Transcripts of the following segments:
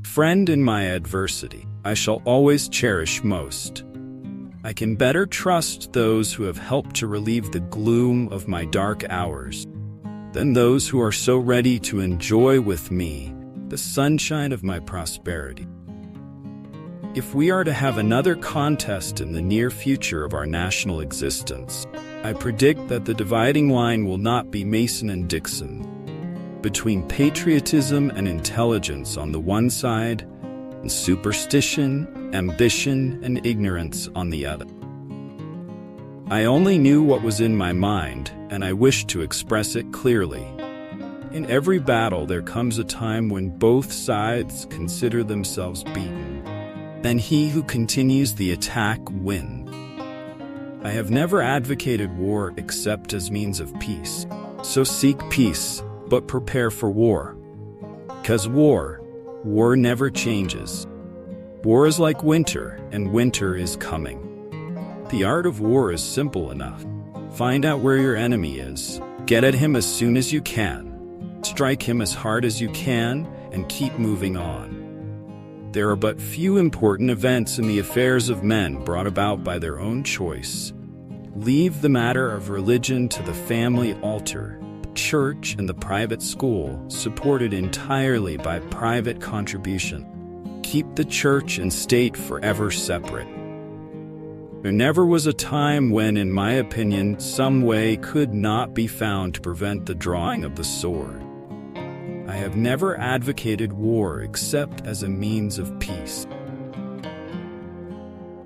Friend in my adversity, I shall always cherish most. I can better trust those who have helped to relieve the gloom of my dark hours than those who are so ready to enjoy with me the sunshine of my prosperity. If we are to have another contest in the near future of our national existence, I predict that the dividing line will not be Mason and Dixon, between patriotism and intelligence on the one side, and superstition, ambition, and ignorance on the other. I only knew what was in my mind, and I wished to express it clearly. In every battle there comes a time when both sides consider themselves beaten. Then he who continues the attack wins. I have never advocated war except as means of peace. So seek peace, but prepare for war. Because war never changes. War is like winter, and winter is coming. The art of war is simple enough. Find out where your enemy is. Get at him as soon as you can. Strike him as hard as you can, and keep moving on. There are but few important events in the affairs of men brought about by their own choice. Leave the matter of religion to the family altar, the church, and the private school, supported entirely by private contribution. Keep the church and state forever separate. There never was a time when, in my opinion, some way could not be found to prevent the drawing of the sword. I have never advocated war except as a means of peace.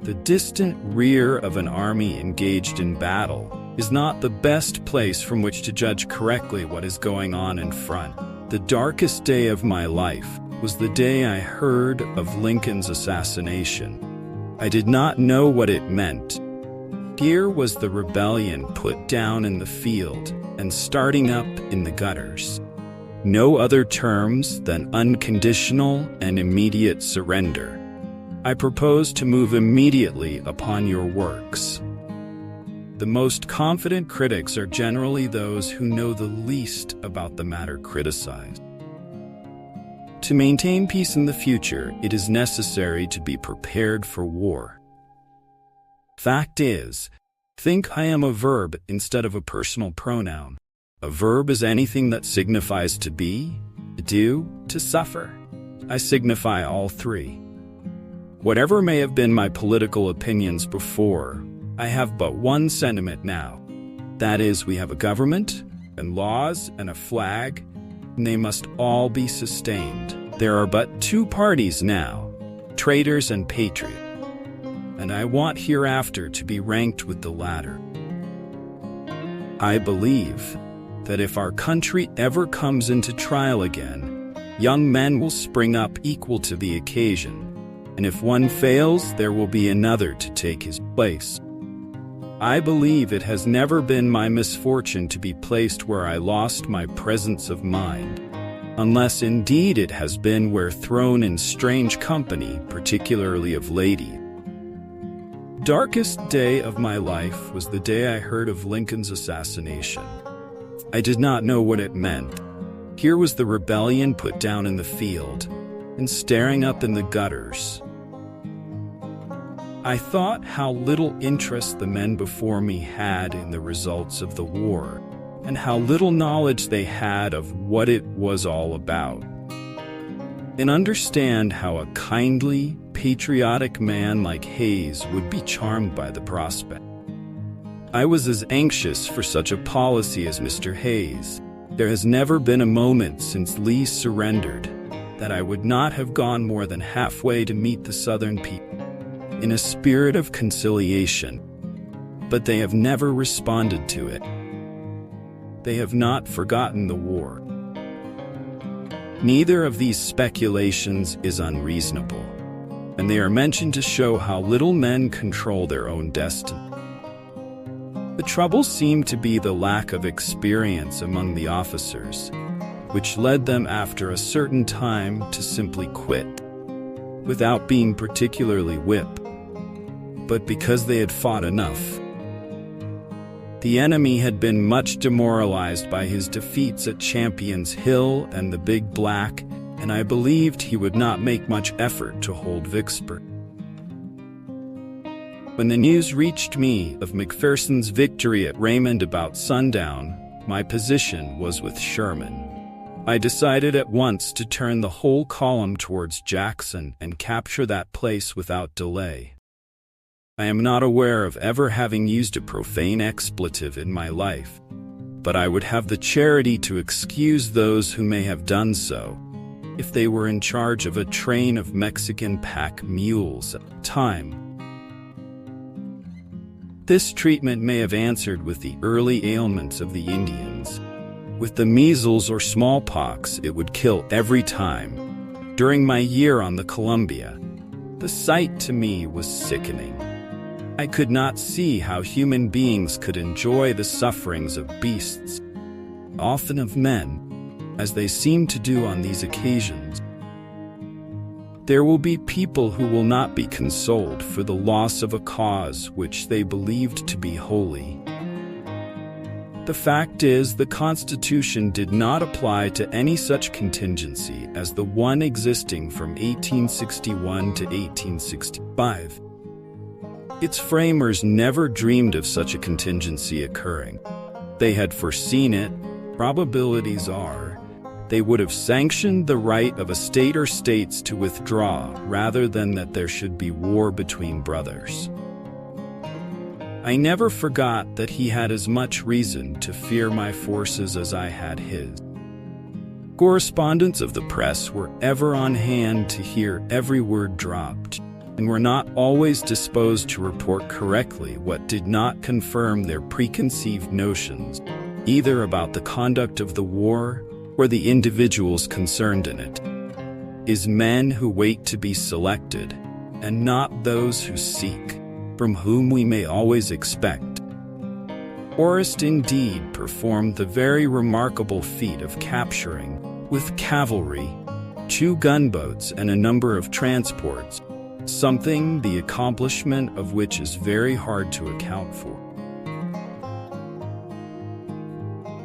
The distant rear of an army engaged in battle is not the best place from which to judge correctly what is going on in front. The darkest day of my life was the day I heard of Lincoln's assassination. I did not know what it meant. Here was the rebellion put down in the field and starting up in the gutters. No other terms than unconditional and immediate surrender. I propose to move immediately upon your works. The most confident critics are generally those who know the least about the matter criticized. To maintain peace in the future, it is necessary to be prepared for war. Fact is, think I am a verb instead of a personal pronoun. A verb is anything that signifies to be, to do, to suffer. I signify all three. Whatever may have been my political opinions before, I have but one sentiment now. That is, we have a government, and laws, and a flag, and they must all be sustained. There are but two parties now, traitors and patriots, and I want hereafter to be ranked with the latter. I believe that if our country ever comes into trial again, young men will spring up equal to the occasion, and if one fails, there will be another to take his place. I believe it has never been my misfortune to be placed where I lost my presence of mind, unless indeed it has been where thrown in strange company, particularly of ladies. Darkest day of my life was the day I heard of Lincoln's assassination. I did not know what it meant. Here was the rebellion put down in the field, and staring up in the gutters. I thought how little interest the men before me had in the results of the war, and how little knowledge they had of what it was all about. And understand how a kindly, patriotic man like Hayes would be charmed by the prospect. I was as anxious for such a policy as Mr. Hayes. There has never been a moment since Lee surrendered that I would not have gone more than halfway to meet the Southern people in a spirit of conciliation, but they have never responded to it. They have not forgotten the war. Neither of these speculations is unreasonable, and they are mentioned to show how little men control their own destiny. The trouble seemed to be the lack of experience among the officers, which led them after a certain time to simply quit, without being particularly whipped, but because they had fought enough. The enemy had been much demoralized by his defeats at Champion's Hill and the Big Black, and I believed he would not make much effort to hold Vicksburg. When the news reached me of McPherson's victory at Raymond about sundown, my position was with Sherman. I decided at once to turn the whole column towards Jackson and capture that place without delay. I am not aware of ever having used a profane expletive in my life, but I would have the charity to excuse those who may have done so, if they were in charge of a train of Mexican pack mules at the time. This treatment may have answered with the early ailments of the Indians. With the measles or smallpox, it would kill every time. During my year on the Columbia, the sight to me was sickening. I could not see how human beings could enjoy the sufferings of beasts, often of men, as they seem to do on these occasions. There will be people who will not be consoled for the loss of a cause which they believed to be holy. The fact is, the Constitution did not apply to any such contingency as the one existing from 1861 to 1865. Its framers never dreamed of such a contingency occurring. They had foreseen it. Probabilities are they would have sanctioned the right of a state or states to withdraw rather than that there should be war between brothers. I never forgot that he had as much reason to fear my forces as I had his. Correspondents of the press were ever on hand to hear every word dropped, and were not always disposed to report correctly what did not confirm their preconceived notions, either about the conduct of the war or the individuals concerned in it. Is men who wait to be selected, and not those who seek, from whom we may always expect. Forrest indeed performed the very remarkable feat of capturing, with cavalry, 2 gunboats and a number of transports, something the accomplishment of which is very hard to account for.